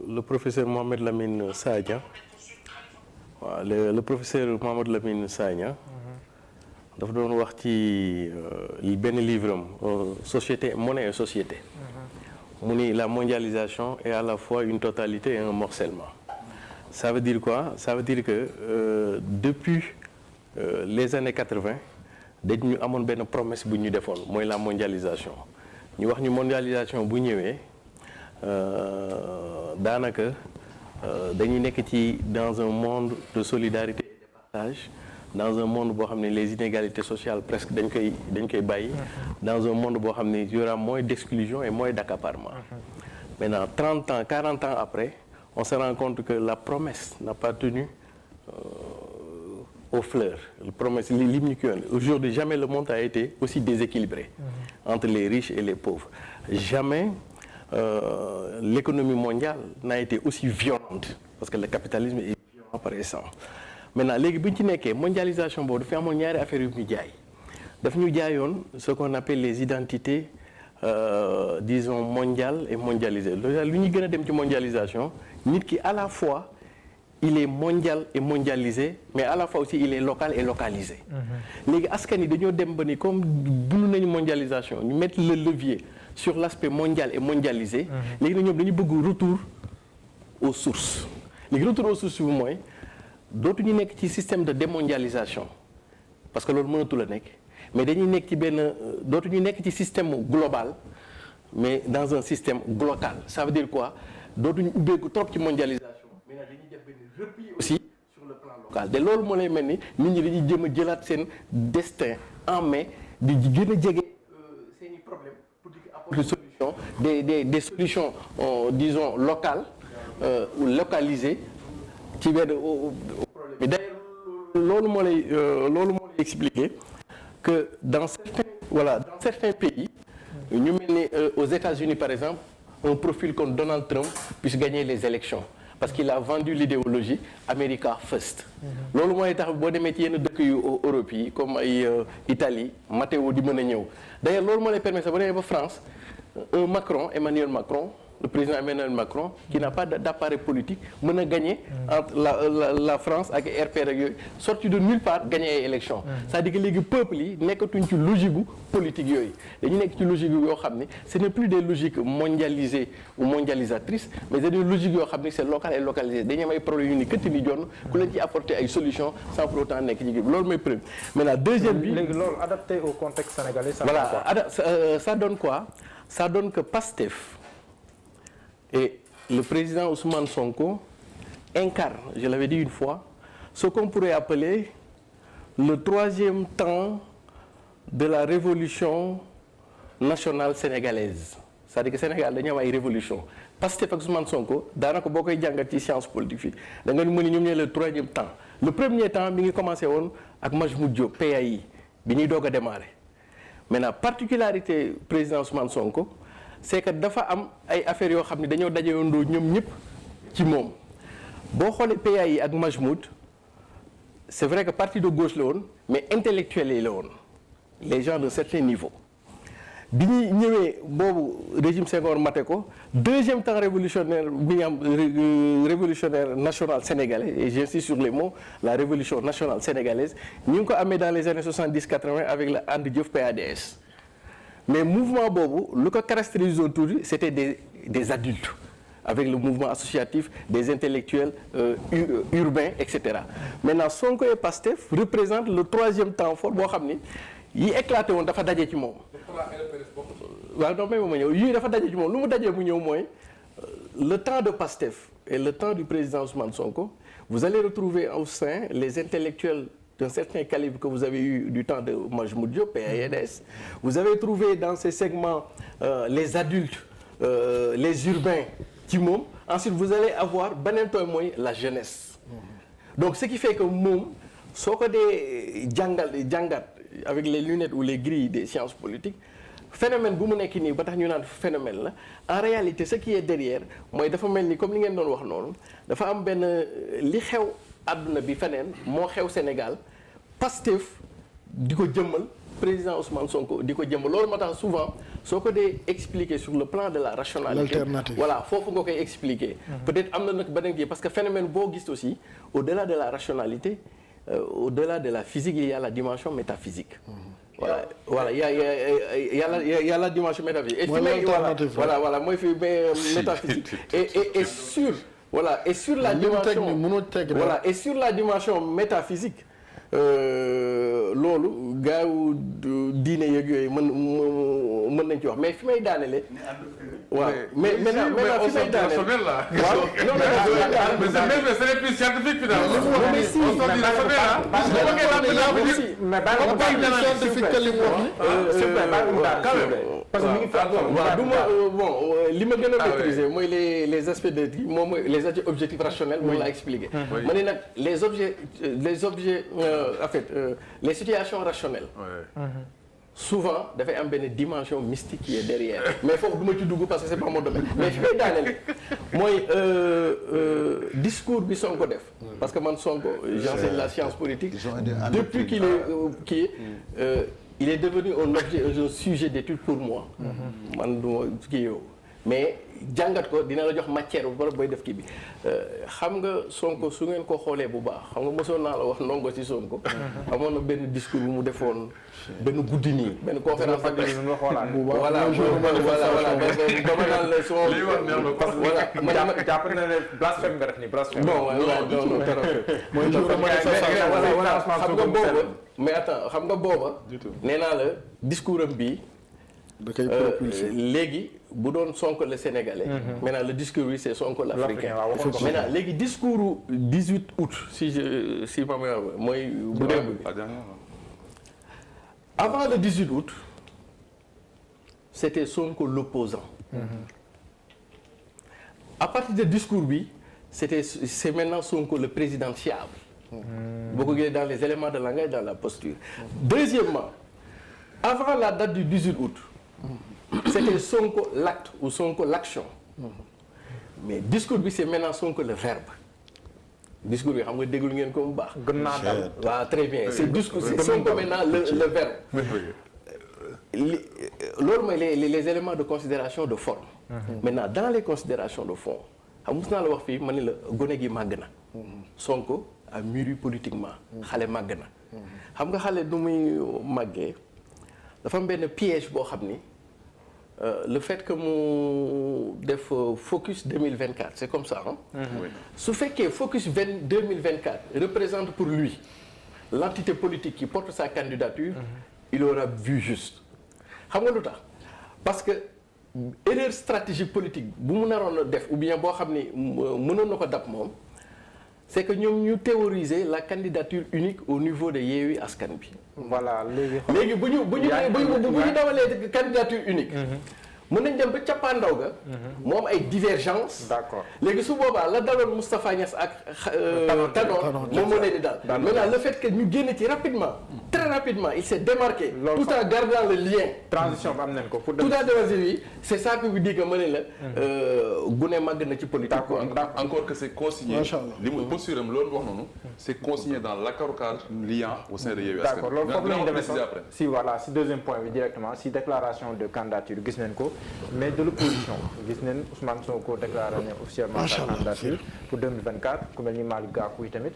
le professeur Mohamed Lamine Sagna waaw le professeur Mohamed Lamine Sagna dafa doon wax ci benn livre am société monnaie et société mu ni la mondialisation est à la fois une totalité et un morcellement. Ça veut dire quoi? Ça veut dire que depuis les années 80 dañu amoon benn promesse bu ñu defoon mooy la mondialisation ñu wax ñu mondialisation bu ñëwee daanaka dañuy nekk ci dans un monde de solidarité et de partage, dans un monde boo xam ne les inégalités sociales presque dañ koy bàyyi, dans un monde boo xam ne il y aura moins d'exclusion et moins d'accaparement. Maintenant 30 ans 40 ans après on se rend compte que la promesse n'a pas tenu aux fleurs. La promesse li ñu koy aujourd'hui jamais le monde a été aussi déséquilibré entre les riches et les pauvres. Jamais l'économie mondiale n'a été aussi violente parce que le capitalisme est violent par essence. Maintenant léegi bu ñu ci nekkee mondialisation boobu dafa amoon ñaari affaire yu ñu jaay daf ñu jaayoon ce qu'on appelle les identités disons mondiales et mondialisées. Lu ñu gën a dem ci mondialisation nit ki à la fois il est mondial et mondialisé mais à la fois aussi il est local et localisé. Léegi askan yi dañoo dem ba ni comme dund nañu mondialisation ñu mettre le levier sur l'aspect mondial et mondialisé. Léegi nag ñoom dañu bëgg retour aux sources. Léegi retour aux sources bi mooy dootuñu nekk ci système de démondialisation parce que loolu mënatul a nekk mais dañuy nekk ci benn dootuñu nekk ci système global mais dans un système glocal. Ça veut dire quoi? Dootuñu ubbeeku trop ci mondialisation mais nag dañuy def benn repli aussi sur le plan local. De loolu moo lay mel ni nit ñi dañuy jéem a jëlaat seen destin en main di gën a jege seen i problème pour di apporter solution des solutions disons locales ou localisées ci benn problème bi. D'ailleurs loolu moo lay expliquer que dans certains pays ñu mel ni aux États-Unis par exemple un profil comme Donald Trump puisse gagner les élections parce qu'il a vendu l'idéologie America First. Loolu mooy tax boo demee ci yenn dëkk yu Europe yi comme ay Italie Matteo di mën a ñëw. D'ailleurs loolu moo lay permettre boo demee ba France un Macron, Emmanuel Macron, le président Emmanuel Macron qui n'a pas d'appareil politique mën a gagner entre la France ak RPR ak yooyu sorti de nulle part gagner ay élections. C'est-à-dire que léegi peuple yi nekkatuñ ci logique gu politique yooyu dañu nekk ci logique yoo xam ne ce n'est plus des logiques mondialisées ou mondialisatrices mais c'est des logiques yoo xam ne c'est local et localisé dañu am ay problèmes yu ni këtt ni jonn ku leen ci apporter ay solutions sans pour autant nekk ci loolu mooy premier. Maintenant deuxième bi léegi loolu adapté au contexte sénégalais. Voilà ça donne quoi? Ça donne que PASTEF et le président Ousmane Sonko incarne, je l'avais dit une fois, ce qu'on pourrait appeler le troisième temps de la révolution nationale sénégalaise. C'est-à-dire que Sénégal dañu am ay révolution Pastef ak Ousmane Sonko daanaka boo koy jàngat ci science politique fii da nga mën ni ñoom ñooy le troisième temps. Le premier temps mi ngi commencé woon ak Majmout Diop PAI bi ñuy doog a démarrer. Maintenant particularité président Ousmane Sonko c'est que dafa am ay affaires yoo xam ne dañoo dajewandoo ñoom ñëpp ci moom boo xoolee PAI yi ak Majmout c'est vrai que parti de gauche la woon mais intellectuels yi la woon les gens d'un certain niveau bi ñuy ñëwee boobu régime Senghor mate ko deuxième temps révolutionnaire bi ñu am révolutionnaire national sénégalais et j'insiste sur les mots la révolution nationale sénégalaise ñu ngi ko amee dans les années 70-80 avec la And Jëf PADS. Mais mouvement boobu lu ko caractérise autour c'était des adultes avec le mouvement associatif des intellectuels urbains etc. Maintenant Sonko et Pastef représentent le troisième temps fort boo xam ni yi éclaté woon dafa daje ci moom. waaw non mais ma ñëw yii dafa daje ci moom lu mu dajee mu ñëw mooy le temps de Pastef et le temps du président Ousmane Sonko vous allez retrouver au sein les intellectuels d'un certain calibre que vous avez eu du temps de Majmout Diop PADS. Vous avez trouvé dans ces segments les adultes les urbains ci moom ensuite vous allez avoir beneen tooy mooy la jeunesse. Donc ce qui fait que moom soo ko dee jàngat avec les lunettes ou les grilles des sciences politiques phénomène bu mu nekk nii ba tax ñu naan phénomène la en réalité ce qui est derrière mooy dafa mel ni comme li ngeen doon wax noonu dafa am benn li xew àdduna bi feneen moo xew Sénégal Pastef di ko jëmmal président Ousmane Sonko di ko jëm loolu moo tax souvent soo ko dee expliquer sur le plan de la rationalité. L'alternative. Voilà foofu nga koy expliquer. Peut-être am na nag beneen kii parce que phénomène boo gis aussi au-delà de la rationalité au-delà de la physique il y a la dimension métaphysique. Voilà il y a la dimension métaphysique. Voilà mooy fi métaphysique et sur. Voilà et sur la dimension voilà et sur la dimension métaphysique loolu gaaw diine yeeg yooyu mën nañ ci wax mais fi may daanelee. waaw mais maintenant fi may daanelee waaw non mais c'est plus scientifique parce que mi ngi fi bon li ma gën a maîtriser mooy les aspects de moom mooy les aspects objectifs rationnels moom laa expliqué ma ne nag les objets en fait les situations rationnelles souvent dafay am benn dimension mystique qui est derrière mais foofu du ma ci dugg parce que c'est pas mon domaine mais fi may daaneel mooy discours bi Sonko def parce que man Sonko j'enseigne la science politique depuis qu'il est il est devenu un sujet d'étude pour moi man du ma kii yow mais jàngat ko dina la jox matière bu bari booy def kii bi xam nga Sonko su ngeen ko xoolee bu baax xam nga mosoon naa la wax ndongo ci Sonko amoon na benn discours bu mu defoon benn guddi nii benn conférence de presse voilà dama naan la soo voilà ma jàpp na ne blasphème nga def ni blasphème bon non voilà xam nga booba mais attends xam nga booba nee naa la discours am bii da koy propulser léegi bu doon Sonko le sénégalais. Maintenant le discours bi c'est Sonko l'africain. Maintenant léegi discours 18 août si ma mooy bu démb bi. Avant le 18 août c'était Sonko l'opposant. À partir de discours bi c'est maintenant Sonko le présidentiable. boo ko gisee dans les éléments de langage dans la posture. Deuxièmement avant la date du 18 août. C'était Sonko l'acte ou Sonko l'action mais discours bi c'est maintenant Sonko le verbe discours bi xam nga déglu ngeen ko bu baax. gën naa dal waaw très bien c'est discours c'est Sonko maintenant le verbe. loolu mooy les éléments de considération de forme. Maintenant dans les considérations de fond xam mos naa la wax fii ma ne la gone gi màgg na. Sonko a mûri politiquement. xale màgg na. xam nga xale nu muy màggee dafa am benn piège boo xam ni. Le fait que mu def focus 2024 c'est comme ça su fekkee focus 2024 représente pour lui l'entité politique qui porte sa candidature il aura vu juste xam nga lu tax parce que erreur stratégique politique bu mu naroon a def ou bien boo xam ni mënoon na ko dab moom c'est que ñoom ñu théoriser la candidature unique au niveau de Yewwi Askan Wi. voilà léegi bu ñu dawalee candidature unique. mën nañ dem ba cappaandaw ga. mu am ay divergences. d'accord léegi su boobaa la daloon Moustapha Niasse ak. Tanor moom moo leen di dal. maintenant le fait que ñu génn ci rapidement. très rapidement il s'est démarqué. tout en gardant le lien. transition bi am nañ ko pour. tout à fait c'est ça que vous dites que ma ne la. gune màgg na ci politique. encore que c'est consigné. macha allah li mu posture am loolu wax noonu. c'est consigné dans l'accord cadre liant au sein de Yewwi Askan Wi. d'accord loolu foofu la ñu demee si voilà si deuxième point bi directement si déclaration de candidature gis nañ ko. mais de l'opposition gis nañ Ousmane Sonko déclaré ne officiellement sa candidature pour 2024 ku mel ni Malick Gakou yi tamit